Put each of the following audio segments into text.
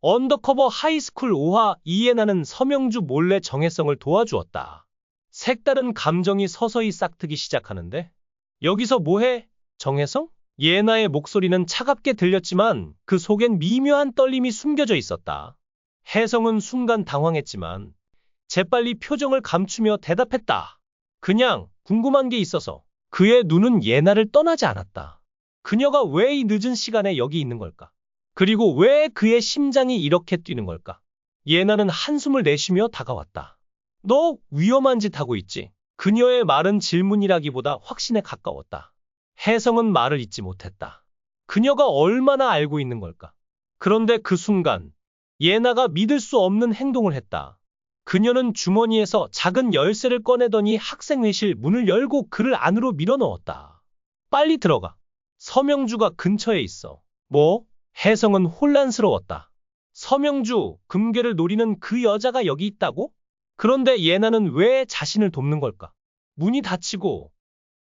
언더커버 하이스쿨 5화 이예나는 서명주 몰래 정혜성을 도와주었다. 색다른 감정이 서서히 싹트기 시작하는데 여기서 뭐해? 정혜성? 예나의 목소리는 차갑게 들렸지만 그 속엔 미묘한 떨림이 숨겨져 있었다. 혜성은 순간 당황했지만 재빨리 표정을 감추며 대답했다. 그냥 궁금한 게 있어서. 그의 눈은 예나를 떠나지 않았다. 그녀가 왜 이 늦은 시간에 여기 있는 걸까? 그리고 왜 그의 심장이 이렇게 뛰는 걸까? 예나는 한숨을 내쉬며 다가왔다. 너 위험한 짓 하고 있지? 그녀의 말은 질문이라기보다 확신에 가까웠다. 혜성은 말을 잇지 못했다. 그녀가 얼마나 알고 있는 걸까? 그런데 그 순간 예나가 믿을 수 없는 행동을 했다. 그녀는 주머니에서 작은 열쇠를 꺼내더니 학생회실 문을 열고 그를 안으로 밀어넣었다. 빨리 들어가. 서명주가 근처에 있어. 뭐? 혜성은 혼란스러웠다. 서명주, 금괴를 노리는 그 여자가 여기 있다고? 그런데 예나는 왜 자신을 돕는 걸까? 문이 닫히고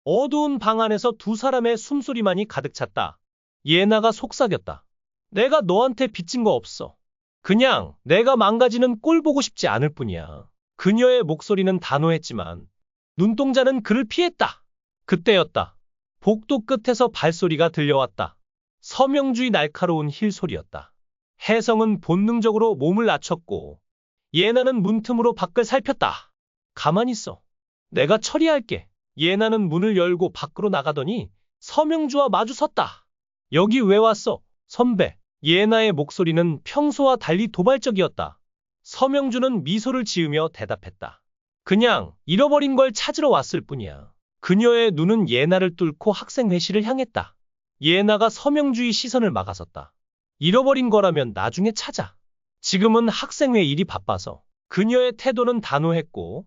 어두운 방 안에서 두 사람의 숨소리만이 가득 찼다. 예나가 속삭였다. 내가 너한테 빚진 거 없어. 그냥 내가 망가지는 꼴 보고 싶지 않을 뿐이야. 그녀의 목소리는 단호했지만 눈동자는 그를 피했다. 그때였다. 복도 끝에서 발소리가 들려왔다. 서명주의 날카로운 힐소리였다. 혜성은 본능적으로 몸을 낮췄고 예나는 문틈으로 밖을 살폈다. 가만히 있어. 내가 처리할게. 예나는 문을 열고 밖으로 나가더니 서명주와 마주 섰다. 여기 왜 왔어, 선배? 예나의 목소리는 평소와 달리 도발적이었다. 서명주는 미소를 지으며 대답했다. 그냥 잃어버린 걸 찾으러 왔을 뿐이야. 그녀의 눈은 예나를 뚫고 학생회실을 향했다. 예나가 서명주의 시선을 막아섰다. 잃어버린 거라면 나중에 찾아. 지금은 학생회 일이 바빠서. 그녀의 태도는 단호했고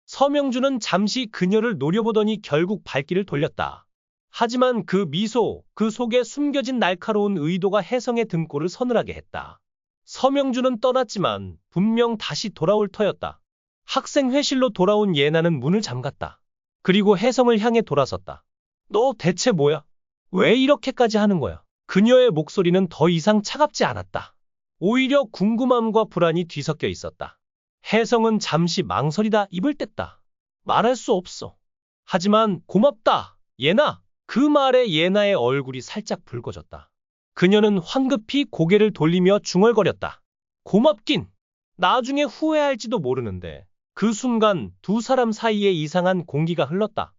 서명주는 잠시 그녀를 노려보더니 결국 발길을 돌렸다. 하지만 그 미소, 그 속에 숨겨진 날카로운 의도가 혜성의 등골을 서늘하게 했다. 서명주는 떠났지만 분명 다시 돌아올 터였다. 학생회실로 돌아온 예나는 문을 잠갔다. 그리고 혜성을 향해 돌아섰다. 너 대체 뭐야? 왜 이렇게까지 하는 거야? 그녀의 목소리는 더 이상 차갑지 않았다. 오히려 궁금함과 불안이 뒤섞여 있었다. 혜성은 잠시 망설이다 입을 뗐다. 말할 수 없어. 하지만 고맙다, 예나. 그 말에 예나의 얼굴이 살짝 붉어졌다. 그녀는 황급히 고개를 돌리며 중얼거렸다. 고맙긴. 나중에 후회할지도 모르는데. 그 순간 두 사람 사이에 이상한 공기가 흘렀다.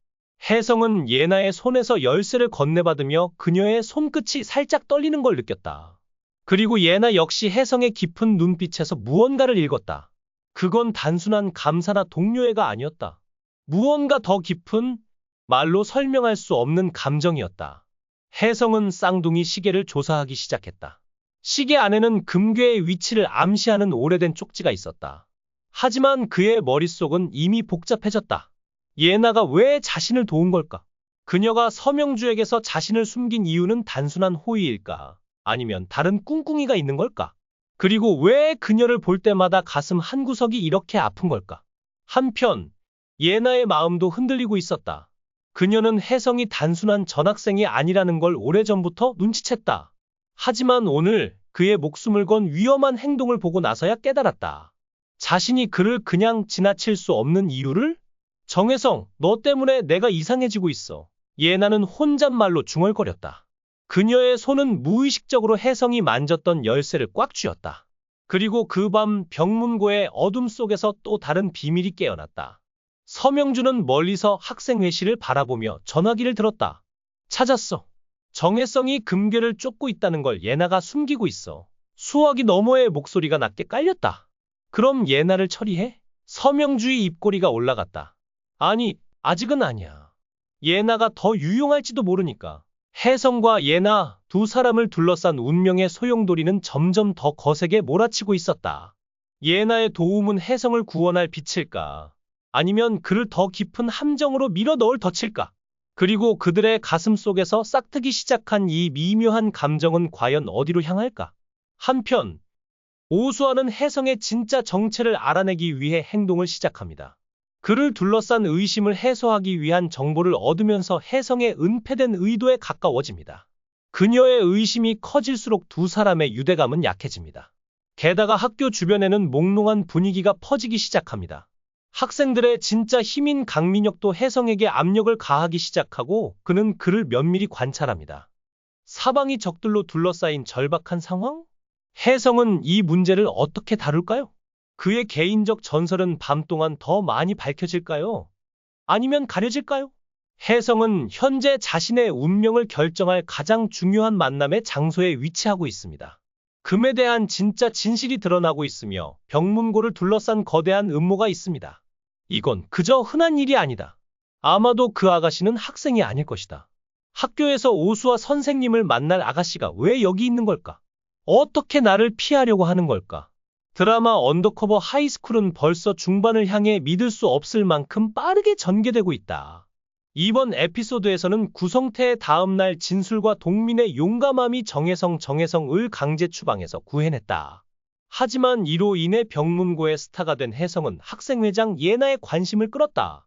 혜성은 예나의 손에서 열쇠를 건네받으며 그녀의 손끝이 살짝 떨리는 걸 느꼈다. 그리고 예나 역시 혜성의 깊은 눈빛에서 무언가를 읽었다. 그건 단순한 감사나 동료애가 아니었다. 무언가 더 깊은, 말로 설명할 수 없는 감정이었다. 혜성은 쌍둥이 시계를 조사하기 시작했다. 시계 안에는 금괴의 위치를 암시하는 오래된 쪽지가 있었다. 하지만 그의 머릿속은 이미 복잡해졌다. 예나가 왜 자신을 도운 걸까? 그녀가 서명주에게서 자신을 숨긴 이유는 단순한 호의일까? 아니면 다른 꿍꿍이가 있는 걸까? 그리고 왜 그녀를 볼 때마다 가슴 한구석이 이렇게 아픈 걸까? 한편 예나의 마음도 흔들리고 있었다. 그녀는 혜성이 단순한 전학생이 아니라는 걸 오래전부터 눈치챘다. 하지만 오늘 그의 목숨을 건 위험한 행동을 보고 나서야 깨달았다. 자신이 그를 그냥 지나칠 수 없는 이유를? 정혜성, 너 때문에 내가 이상해지고 있어. 예나는 혼잣말로 중얼거렸다. 그녀의 손은 무의식적으로 혜성이 만졌던 열쇠를 꽉 쥐었다. 그리고 그 밤 병문고의 어둠 속에서 또 다른 비밀이 깨어났다. 서명주는 멀리서 학생회실을 바라보며 전화기를 들었다. 찾았어. 정혜성이 금괴를 쫓고 있다는 걸 예나가 숨기고 있어. 수화기 너머의 목소리가 낮게 깔렸다. 그럼 예나를 처리해? 서명주의 입꼬리가 올라갔다. 아니, 아직은 아니야. 예나가 더 유용할지도 모르니까. 혜성과 예나 두 사람을 둘러싼 운명의 소용돌이는 점점 더 거세게 몰아치고 있었다. 예나의 도움은 혜성을 구원할 빛일까? 아니면 그를 더 깊은 함정으로 밀어 넣을 덫일까? 그리고 그들의 가슴 속에서 싹트기 시작한 이 미묘한 감정은 과연 어디로 향할까? 한편 오수아는 혜성의 진짜 정체를 알아내기 위해 행동을 시작합니다. 그를 둘러싼 의심을 해소하기 위한 정보를 얻으면서 혜성의 은폐된 의도에 가까워집니다. 그녀의 의심이 커질수록 두 사람의 유대감은 약해집니다. 게다가 학교 주변에는 몽롱한 분위기가 퍼지기 시작합니다. 학생들의 진짜 힘인 강민혁도 혜성에게 압력을 가하기 시작하고 그는 그를 면밀히 관찰합니다. 사방이 적들로 둘러싸인 절박한 상황? 혜성은 이 문제를 어떻게 다룰까요? 그의 개인적 전설은 밤 동안 더 많이 밝혀질까요? 아니면 가려질까요? 혜성은 현재 자신의 운명을 결정할 가장 중요한 만남의 장소에 위치하고 있습니다. 금에 대한 진짜 진실이 드러나고 있으며 병문고를 둘러싼 거대한 음모가 있습니다. 이건 그저 흔한 일이 아니다. 아마도 그 아가씨는 학생이 아닐 것이다. 학교에서 오수와 선생님을 만날 아가씨가 왜 여기 있는 걸까? 어떻게 나를 피하려고 하는 걸까? 드라마 언더커버 하이스쿨은 벌써 중반을 향해 믿을 수 없을 만큼 빠르게 전개되고 있다. 이번 에피소드에서는 구성태의 다음날 진술과 동민의 용감함이 정혜성을 강제 추방해서 구해냈다. 하지만 이로 인해 병문고의 스타가 된 혜성은 학생회장 예나의 관심을 끌었다.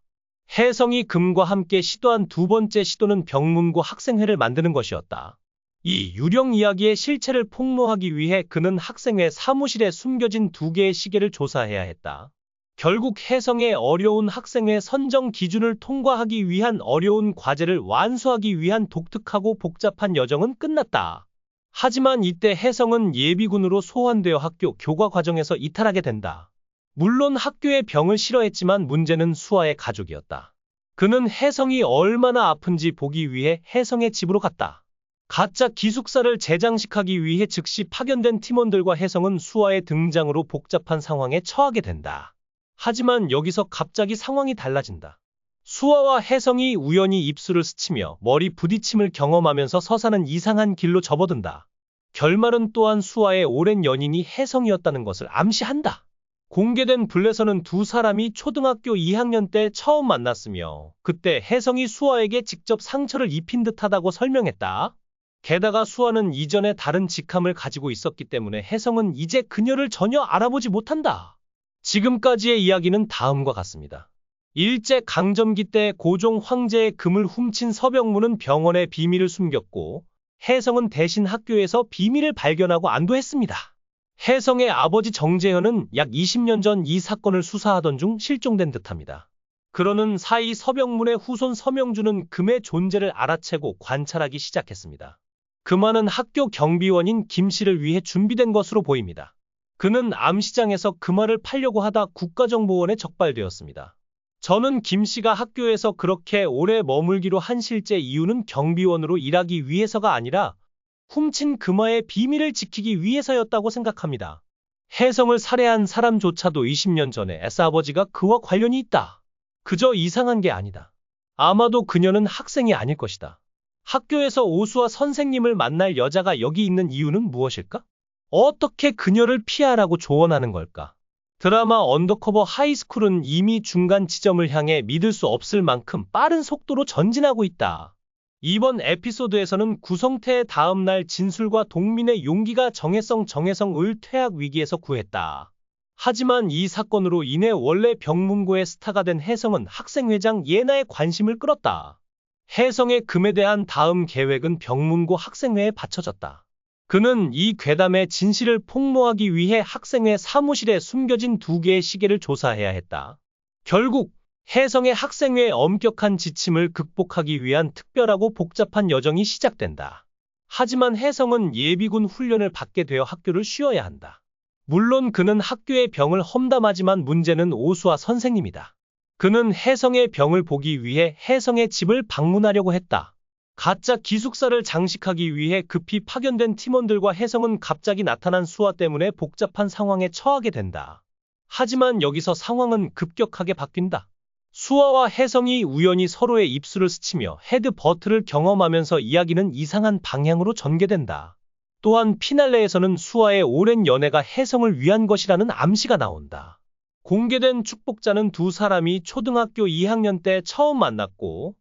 혜성이 금과 함께 시도한 두 번째 시도는 병문고 학생회를 만드는 것이었다. 이 유령 이야기의 실체를 폭로하기 위해 그는 학생회 사무실에 숨겨진 2개의 시계를 조사해야 했다. 결국 혜성의 어려운 학생회 선정 기준을 통과하기 위한 어려운 과제를 완수하기 위한 독특하고 복잡한 여정은 끝났다. 하지만 이때 혜성은 예비군으로 소환되어 학교 교과 과정에서 이탈하게 된다. 물론 학교의 병을 싫어했지만 문제는 수아의 가족이었다. 그는 혜성이 얼마나 아픈지 보기 위해 혜성의 집으로 갔다. 가짜 기숙사를 재장식하기 위해 즉시 파견된 팀원들과 혜성은 수아의 등장으로 복잡한 상황에 처하게 된다. 하지만 여기서 갑자기 상황이 달라진다. 수아와 혜성이 우연히 입술을 스치며 머리 부딪힘을 경험하면서 서사는 이상한 길로 접어든다. 결말은 또한 수아의 오랜 연인이 혜성이었다는 것을 암시한다. 공개된 블레서는 두 사람이 초등학교 2학년 때 처음 만났으며 그때 혜성이 수아에게 직접 상처를 입힌 듯하다고 설명했다. 게다가 수아는 이전에 다른 직함을 가지고 있었기 때문에 혜성은 이제 그녀를 전혀 알아보지 못한다. 지금까지의 이야기는 다음과 같습니다. 일제 강점기 때 고종 황제의 금을 훔친 서병문은 병원에 비밀을 숨겼고 혜성은 대신 학교에서 비밀을 발견하고 안도했습니다. 혜성의 아버지 정재현은 약 20년 전 이 사건을 수사하던 중 실종된 듯합니다. 그러는 사이 서병문의 후손 서명주는 금의 존재를 알아채고 관찰하기 시작했습니다. 금화는 학교 경비원인 김 씨를 위해 준비된 것으로 보입니다. 그는 암시장에서 금화를 팔려고 하다 국가정보원에 적발되었습니다. 저는 김 씨가 학교에서 그렇게 오래 머물기로 한 실제 이유는 경비원으로 일하기 위해서가 아니라 훔친 금화의 비밀을 지키기 위해서였다고 생각합니다. 혜성을 살해한 사람조차도 20년 전에 S아버지가 그와 관련이 있다. 그저 이상한 게 아니다. 아마도 그녀는 학생이 아닐 것이다. 학교에서 오수와 선생님을 만날 여자가 여기 있는 이유는 무엇일까? 어떻게 그녀를 피하라고 조언하는 걸까? 드라마 언더커버 하이스쿨은 이미 중간 지점을 향해 믿을 수 없을 만큼 빠른 속도로 전진하고 있다. 이번 에피소드에서는 구성태의 다음날 진술과 동민의 용기가 정혜성을 퇴학 위기에서 구했다. 하지만 이 사건으로 인해 원래 병문고의 스타가 된 혜성은 학생회장 예나의 관심을 끌었다. 혜성의 금에 대한 다음 계획은 병문고 학생회에 바쳐졌다. 그는 이 괴담의 진실을 폭로하기 위해 학생회 사무실에 숨겨진 2개의 시계를 조사해야 했다. 결국 혜성의 학생회의 엄격한 지침을 극복하기 위한 특별하고 복잡한 여정이 시작된다. 하지만 혜성은 예비군 훈련을 받게 되어 학교를 쉬어야 한다. 물론 그는 학교의 병을 험담하지만 문제는 오수아 선생님이다. 그는 혜성의 병을 보기 위해 혜성의 집을 방문하려고 했다. 가짜 기숙사를 장식하기 위해 급히 파견된 팀원들과 혜성은 갑자기 나타난 수아 때문에 복잡한 상황에 처하게 된다. 하지만 여기서 상황은 급격하게 바뀐다. 수아와 혜성이 우연히 서로의 입술을 스치며 헤드버트를 경험하면서 이야기는 이상한 방향으로 전개된다. 또한 피날레에서는 수아의 오랜 연애가 혜성을 위한 것이라는 암시가 나온다. 공개된 축복자는 두 사람이 초등학교 2학년 때 처음 만났고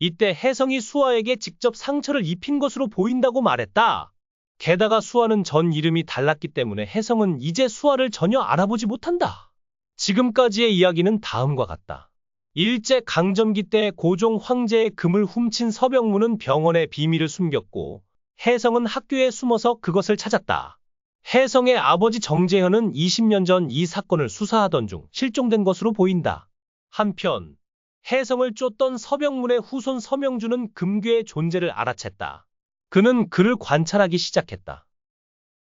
이때 혜성이 수아에게 직접 상처를 입힌 것으로 보인다고 말했다. 게다가 수아는 전 이름이 달랐기 때문에 혜성은 이제 수아를 전혀 알아보지 못한다. 지금까지의 이야기는 다음과 같다. 일제 강점기 때 고종 황제의 금을 훔친 서병문은 병원에 비밀을 숨겼고 혜성은 학교에 숨어서 그것을 찾았다. 혜성의 아버지 정재현은 20년 전 이 사건을 수사하던 중 실종된 것으로 보인다. 한편 혜성을 쫓던 서병문의 후손 서명주는 금괴의 존재를 알아챘다. 그는 그를 관찰하기 시작했다.